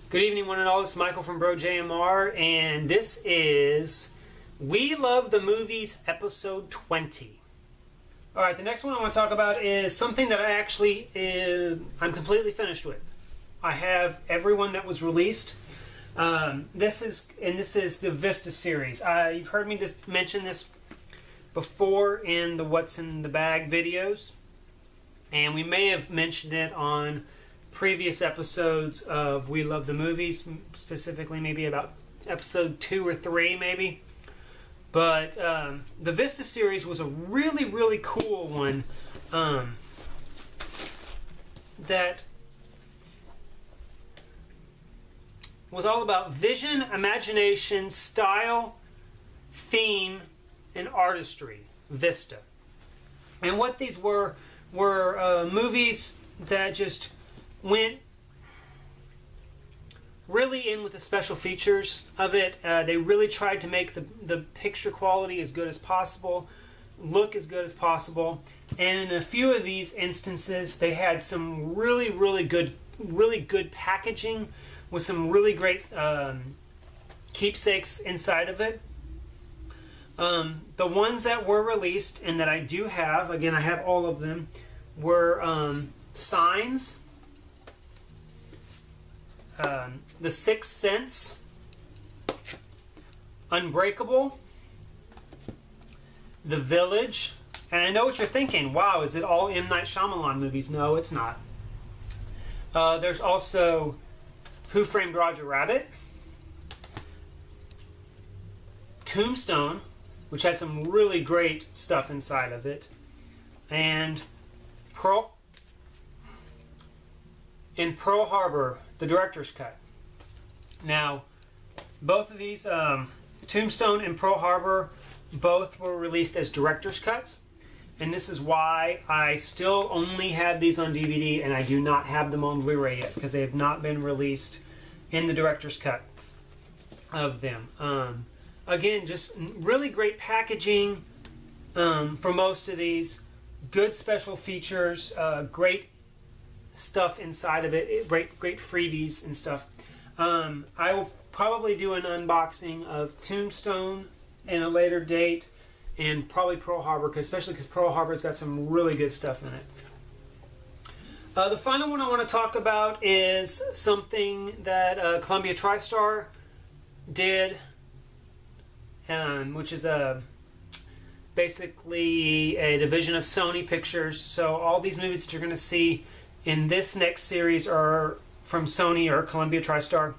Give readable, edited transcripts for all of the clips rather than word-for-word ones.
Good evening, one and all. This is Michael from Bro JMR, and this is We Love the Movies, episode 20. Alright, the next one I want to talk about is something that I'm completely finished with. I have every one that was released. This is the V.I.S.T.A series. You've heard me mention this before in the What's in the Bag videos, and we may have mentioned it on previous episodes of We Love the Movies, specifically maybe about episode 2 or 3 maybe. But the V.I.S.T.A series was a really cool one that was all about vision, imagination, style, theme, and artistry. V.I.S.T.A. And what these were movies that just went really in with the special features of it. They really tried to make the picture quality as good as possible, look as good as possible, and in a few of these instances they had some really good packaging with some really great keepsakes inside of it. The ones that were released and that I do have, again I have all of them, were Signs, The Sixth Sense, Unbreakable, The Village, and I know what you're thinking, wow, is it all M. Night Shyamalan movies? No, it's not. There's also Who Framed Roger Rabbit, Tombstone, which has some really great stuff inside of it, and Pearl Harbor, the director's cut. Now, both of these, Tombstone and Pearl Harbor, both were released as director's cuts, and this is why I still only have these on DVD and I do not have them on Blu-ray yet, because they have not been released in the director's cut of them. Again, just really great packaging for most of these, good special features, great stuff inside of it, great freebies and stuff. I will probably do an unboxing of Tombstone in a later date, and probably Pearl Harbor, especially because Pearl Harbor's got some really good stuff in it. The final one I want to talk about is something that Columbia TriStar did, which is basically a division of Sony Pictures. So all these movies that you're going to see in this next series are from Sony or Columbia TriStar.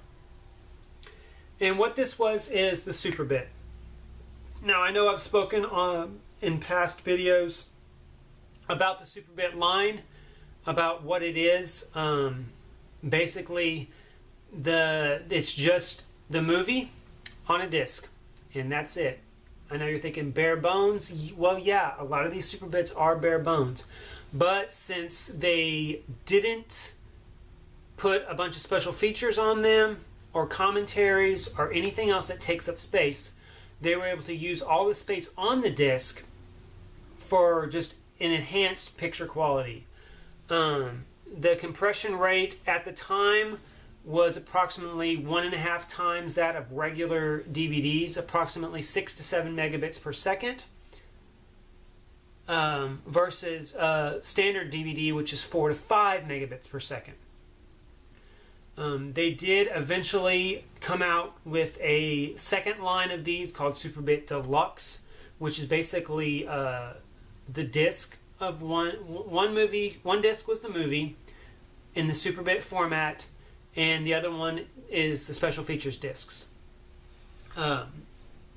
And what this is the superbit. Now I know I've spoken in past videos about the superbit line, about what it is. Basically, it's just the movie on a disc, and that's it. I know you're thinking bare bones. Well, yeah, a lot of these superbits are bare bones. But since they didn't put a bunch of special features on them, or commentaries, or anything else that takes up space, they were able to use all the space on the disc for just an enhanced picture quality. The compression rate at the time was approximately 1.5 times that of regular DVDs, approximately 6 to 7 megabits per second. Versus standard DVD, which is 4 to 5 megabits per second. They did eventually come out with a second line of these called Superbit Deluxe, which is basically the disc of one movie. One disc was the movie in the Superbit format, and the other one is the special features discs.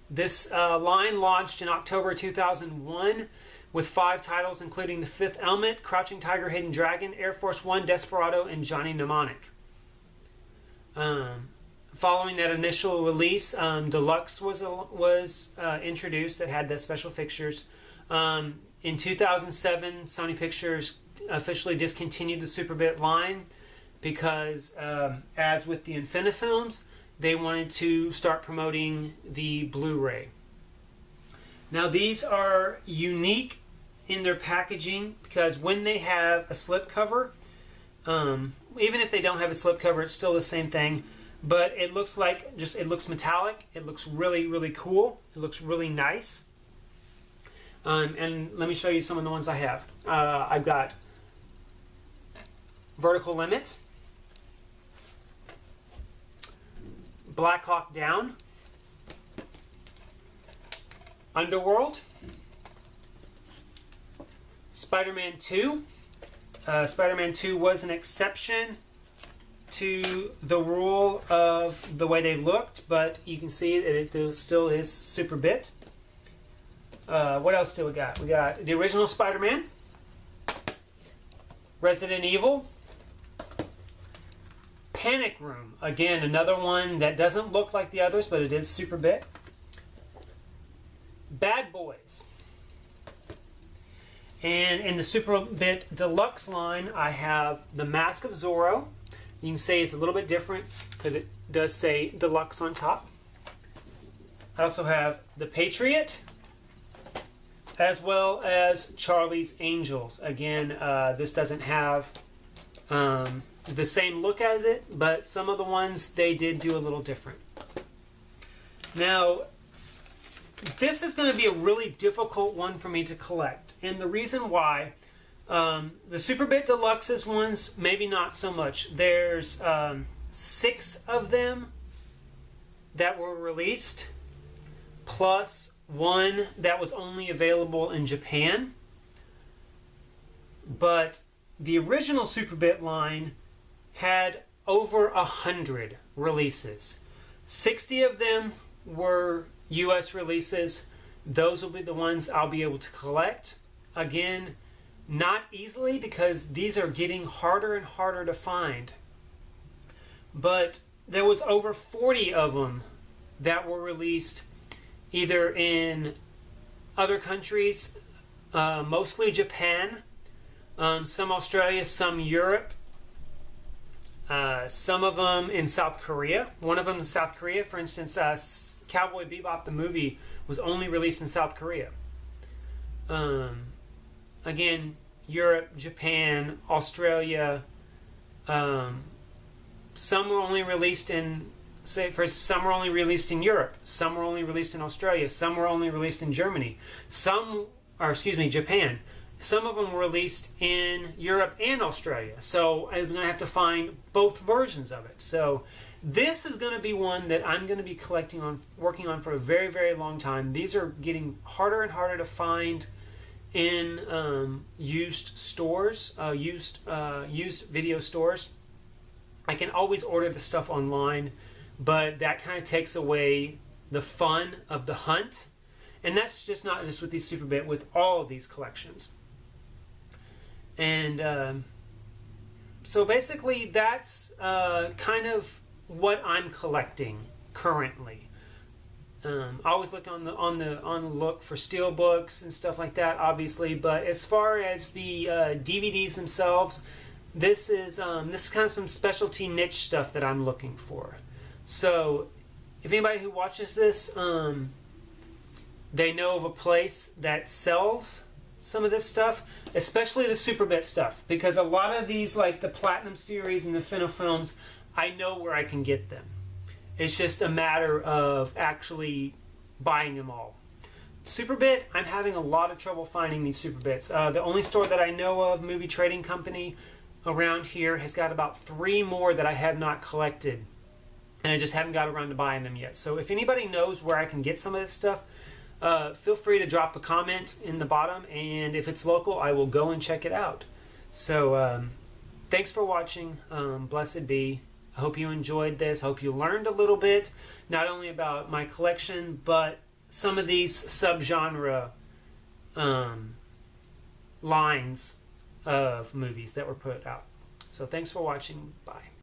This line launched in October 2001 with 5 titles, including The Fifth Element, Crouching Tiger, Hidden Dragon, Air Force One, Desperado, and Johnny Mnemonic. Following that initial release, Deluxe was introduced that had the special features. In 2007, Sony Pictures officially discontinued the Superbit line because, as with the Infinifilms, they wanted to start promoting the Blu-ray. Now these are unique in their packaging because when they have a slipcover, even if they don't have a slipcover, it's still the same thing. but it looks like it looks metallic. It looks really, really cool. It looks really nice. And let me show you some of the ones I have. I've got Vertical Limit, Black Hawk Down, Underworld, Spider-Man 2. Spider-Man 2 was an exception to the rule of the way they looked, but you can see that it still is superbit. What else do we got? We got the original Spider-Man, Resident Evil, Panic Room. Again, another one that doesn't look like the others, but it is superbit. Bad Boys. And in the Superbit Deluxe line, I have the Mask of Zorro. You can say it's a little bit different because it does say Deluxe on top. I also have the Patriot, as well as Charlie's Angels. Again, this doesn't have the same look as it, but some of the ones they did do a little different. Now, this is going to be a really difficult one for me to collect, and the reason why, the Superbit Deluxe's ones, maybe not so much. There's 6 of them that were released, plus 1 that was only available in Japan. But the original Superbit line had over 100 releases. 60 of them were US releases. Those will be the ones I'll be able to collect. Again, not easily, because these are getting harder and harder to find. But there was over 40 of them that were released either in other countries, mostly Japan, some Australia, some Europe, some of them in South Korea. One of them in South Korea, for instance, Cowboy Bebop the movie was only released in South Korea. Again, Europe, Japan, Australia. Some were only released in, some were only released in Europe. Some were only released in Australia. Some were only released in Germany. Japan. Some of them were released in Europe and Australia. So I'm going to have to find both versions of it. So this is going to be one that I'm going to be working on for a very, very long time. These are getting harder and harder to find in used stores, used video stores. I can always order the stuff online, but that kind of takes away the fun of the hunt. And that's just not just with these Superbit, with all of these collections. And so basically that's kind of what I'm collecting currently. I always look on the look for steel books and stuff like that, obviously. But as far as the DVDs themselves, this is kind of some specialty niche stuff that I'm looking for. So if anybody who watches this, they know of a place that sells some of this stuff, especially the Superbit stuff, because a lot of these, like the Platinum series and the Films, I know where I can get them. It's just a matter of actually buying them all. Superbit, I'm having a lot of trouble finding these Superbits. The only store that I know of, Movie Trading Company, around here has got about 3 more that I have not collected, and I just haven't got around to buying them yet. So if anybody knows where I can get some of this stuff, feel free to drop a comment in the bottom, and if it's local, I will go and check it out. So thanks for watching. Blessed be. I hope you enjoyed this. I hope you learned a little bit, not only about my collection, but some of these subgenre lines of movies that were put out. So thanks for watching. Bye.